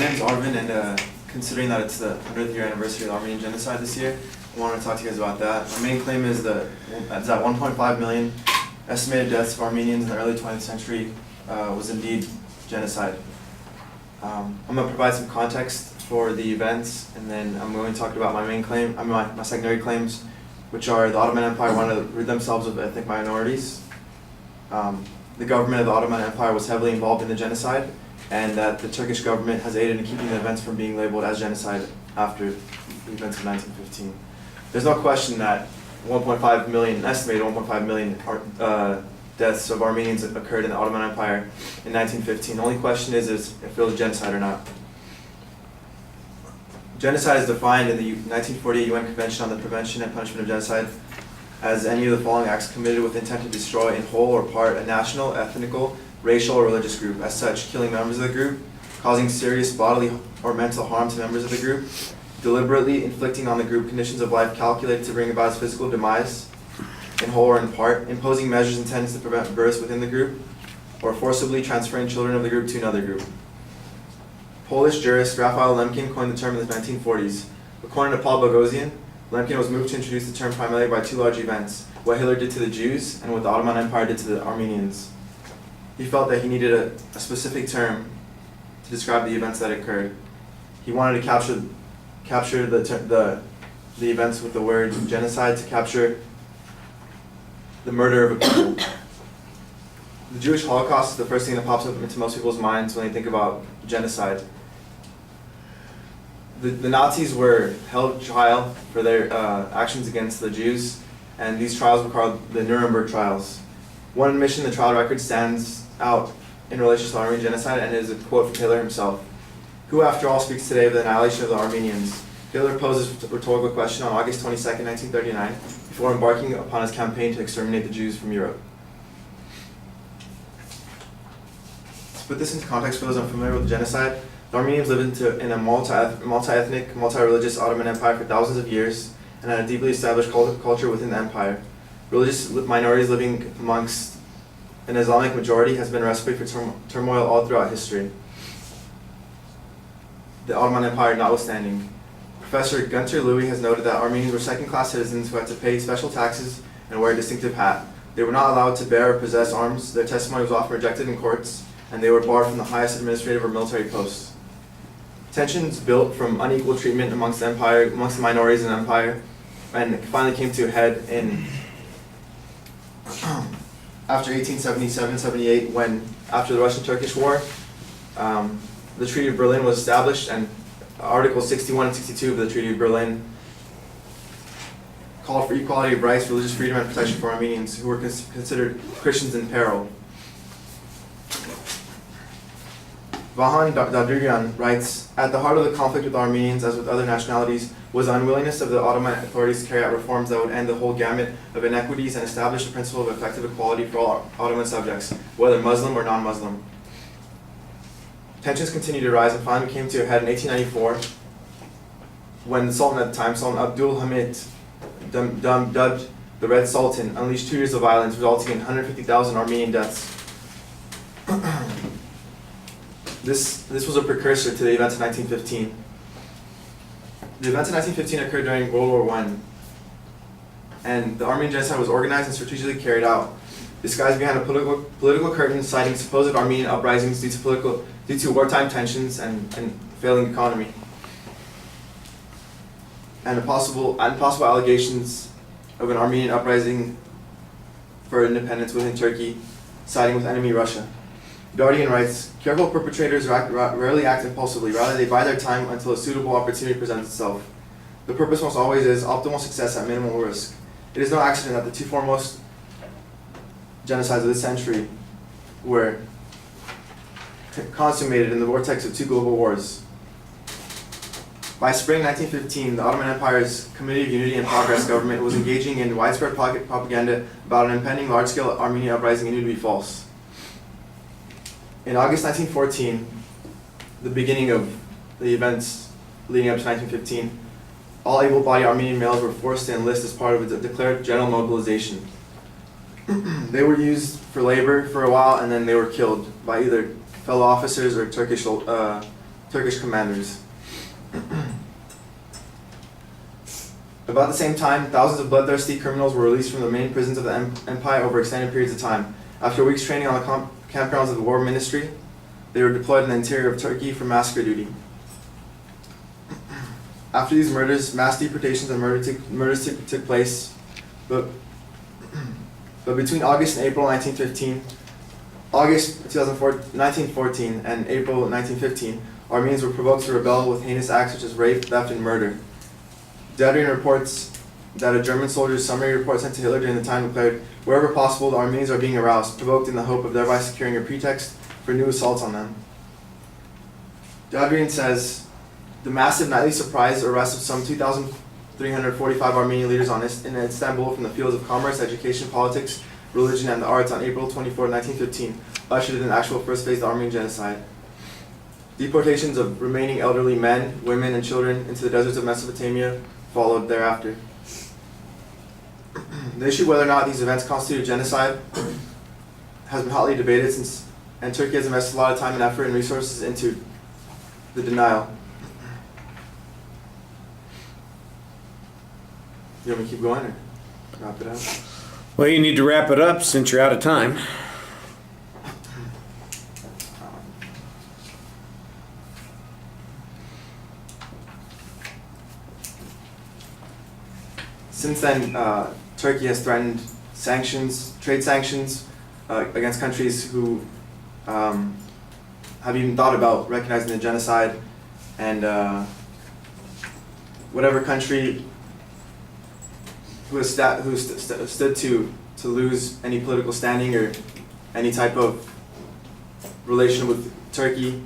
name is Arvin, and considering that it's the 100th year anniversary of the Armenian genocide this year, I wanted to talk to you guys about that. My main claim is that 1.5 million estimated deaths of Armenians in the early 20th century was indeed genocide. I'm going to provide some context for the events, and then I'm going to talk about my main claim, my secondary claims, which are the Ottoman Empire wanted to rid themselves of ethnic minorities. The government of the Ottoman Empire was heavily involved in the genocide, and that the Turkish government has aided in keeping the events from being labeled as genocide after the events of 1915. There's no question that 1.5 million, estimated 1.5 million deaths of Armenians occurred in the Ottoman Empire in 1915. The only question is if it was genocide or not. Genocide is defined in the 1948 UN Convention on the Prevention and Punishment of Genocide as any of the following acts committed with intent to destroy in whole or part a national, ethnical, racial, or religious group. As such, killing members of the group, causing serious bodily or mental harm to members of the group, deliberately inflicting on the group conditions of life calculated to bring about its physical demise, in whole or in part, imposing measures intended to prevent births within the group, or forcibly transferring children of the group to another group. Polish jurist Raphael Lemkin coined the term in the 1940s. According to Paul Boghossian, Lemkin was moved to introduce the term primarily by two large events: what Hitler did to the Jews and what the Ottoman Empire did to the Armenians. He felt that he needed a specific term to describe the events that occurred. He wanted to capture the events with the word genocide, to capture the murder of a people. The Jewish Holocaust is the first thing that pops up into most people's minds when they think about genocide. The Nazis were held to trial for their actions against the Jews, and these trials were called the Nuremberg trials. One admission the trial record stands out in relation to the Armenian genocide, and is a quote from Hitler himself. "Who, after all, speaks today of the annihilation of the Armenians?" Hitler posed a rhetorical question on August 22, 1939, before embarking upon his campaign to exterminate the Jews from Europe. To put this into context for those unfamiliar with genocide, the Armenians lived in a multi-ethnic, multi-religious Ottoman Empire for thousands of years, and had a deeply established culture within the empire. Religious minorities living amongst an Islamic majority has been a recipe for turmoil all throughout history, the Ottoman Empire notwithstanding. Professor Gunter Louis has noted that Armenians were second-class citizens who had to pay special taxes and wear a distinctive hat. They were not allowed to bear or possess arms, their testimony was often rejected in courts, and they were barred from the highest administrative or military posts. Tensions built from unequal treatment amongst the minorities in the empire, and finally came to a head in after 1877-78, when, after the Russian-Turkish War, the Treaty of Berlin was established, and Articles 61 and 62 of the Treaty of Berlin called for equality of rights, religious freedom, and protection for Armenians who were considered Christians in peril. Vahan Dadrian writes, "At the heart of the conflict with Armenians, as with other nationalities, was the unwillingness of the Ottoman authorities to carry out reforms that would end the whole gamut of inequities and establish the principle of effective equality for all Ottoman subjects, whether Muslim or non-Muslim." Tensions continued to rise and finally came to a head in 1894, when the Sultan at the time, Sultan Abdul Hamid, dubbed the Red Sultan, unleashed 2 years of violence, resulting in 150,000 Armenian deaths. This was a precursor to the events of 1915. The events of 1915 occurred during World War I, and the Armenian genocide was organized and strategically carried out, disguised behind a political curtain, citing supposed Armenian uprisings due to wartime tensions and failing economy, and possible allegations of an Armenian uprising for independence within Turkey, siding with enemy Russia. Guardian writes, "Careful perpetrators rarely act impulsively, rather they bide their time until a suitable opportunity presents itself. The purpose most always is optimal success at minimal risk. It is no accident that the two foremost genocides of this century were consummated in the vortex of 2 global wars." By spring 1915, the Ottoman Empire's Committee of Unity and Progress government was engaging in widespread propaganda about an impending large-scale Armenian uprising it knew to be false. In August 1914, the beginning of the events leading up to 1915, all able-bodied Armenian males were forced to enlist as part of a declared general mobilization. They were used for labor for a while, and then they were killed by either fellow officers or Turkish commanders. About the same time, thousands of bloodthirsty criminals were released from the main prisons of the empire over extended periods of time. After weeks training on the campgrounds of the War Ministry, they were deployed in the interior of Turkey for massacre duty. After these murders, mass deportations and murders took place, but between August and April 1914 and April 1915, Armenians were provoked to rebel with heinous acts such as rape, theft, and murder. Deadline reports that a German soldier's summary report sent to Hitler during the time declared, wherever possible, the Armenians are being aroused, provoked in the hope of thereby securing a pretext for new assaults on them. Deadline says, the massive nightly surprise arrest of some 2,345 Armenian leaders in Istanbul from the fields of commerce, education, politics, religion, and the arts on April 24, 1915, ushered in the actual first phase of the Armenian genocide. Deportations of remaining elderly men, women, and children into the deserts of Mesopotamia followed thereafter. The issue whether or not these events constitute genocide has been hotly debated and Turkey has invested a lot of time and effort and resources into the denial. You want me to keep going or wrap it up? Well, you need to wrap it up since you're out of time. Since then, Turkey has threatened trade sanctions against countries who have even thought about recognizing the genocide, and whatever country who has stood to lose any political standing or any type of relation with Turkey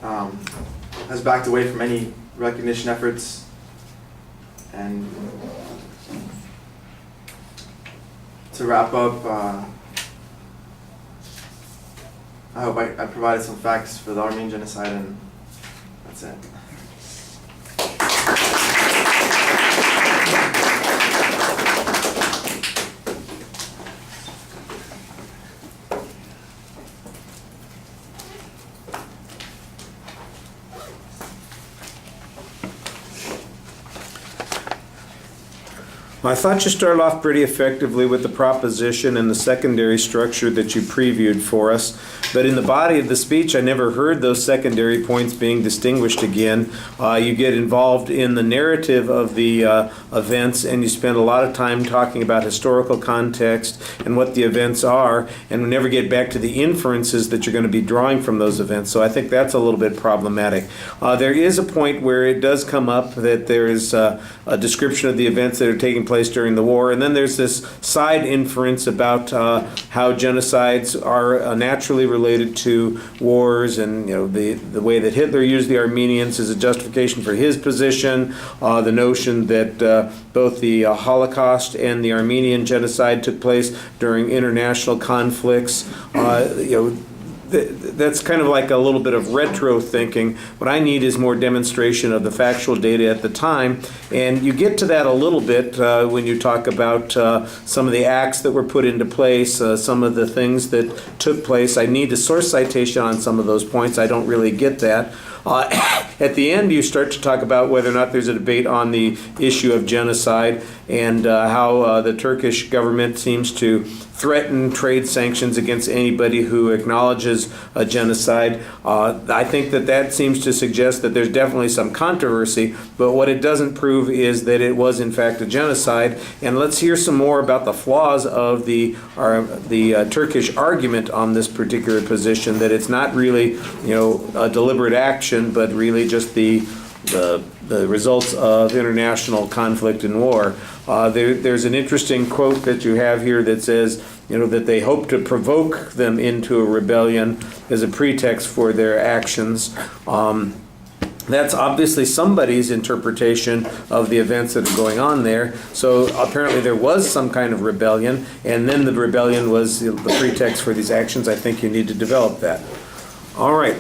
has backed away from any recognition efforts. And to wrap up, I hope I provided some facts for the Armenian genocide, and that's it. I thought you started off pretty effectively with the proposition and the secondary structure that you previewed for us. But in the body of the speech, I never heard those secondary points being distinguished again. You get involved in the narrative of the events, and you spend a lot of time talking about historical context and what the events are, and we never get back to the inferences that you're going to be drawing from those events. So I think that's a little bit problematic. There is a point where it does come up that there is a description of the events that are taking place during the war, and then there's this side inference about how genocides are naturally related to wars, and the way that Hitler used the Armenians as a justification for his position, the notion that both the Holocaust and the Armenian genocide took place during international conflicts. That's kind of like a little bit of retro thinking. What I need is more demonstration of the factual data at the time, and you get to that a little bit when you talk about some of the acts that were put into place, some of the things that took place. I need a source citation on some of those points. I don't really get that. At the end, you start to talk about whether or not there's a debate on the issue of genocide and how the Turkish government seems to threaten trade sanctions against anybody who acknowledges a genocide. I think that seems to suggest that there's definitely some controversy, but what it doesn't prove is that it was in fact a genocide. And let's hear some more about the flaws of the Turkish argument on this particular position, that it's not really a deliberate action, but really just the results of international conflict and war. There's an interesting quote that you have here that says, that they hope to provoke them into a rebellion as a pretext for their actions. That's obviously somebody's interpretation of the events that are going on there. So apparently there was some kind of rebellion, and then the rebellion was the pretext for these actions. I think you need to develop that. All right.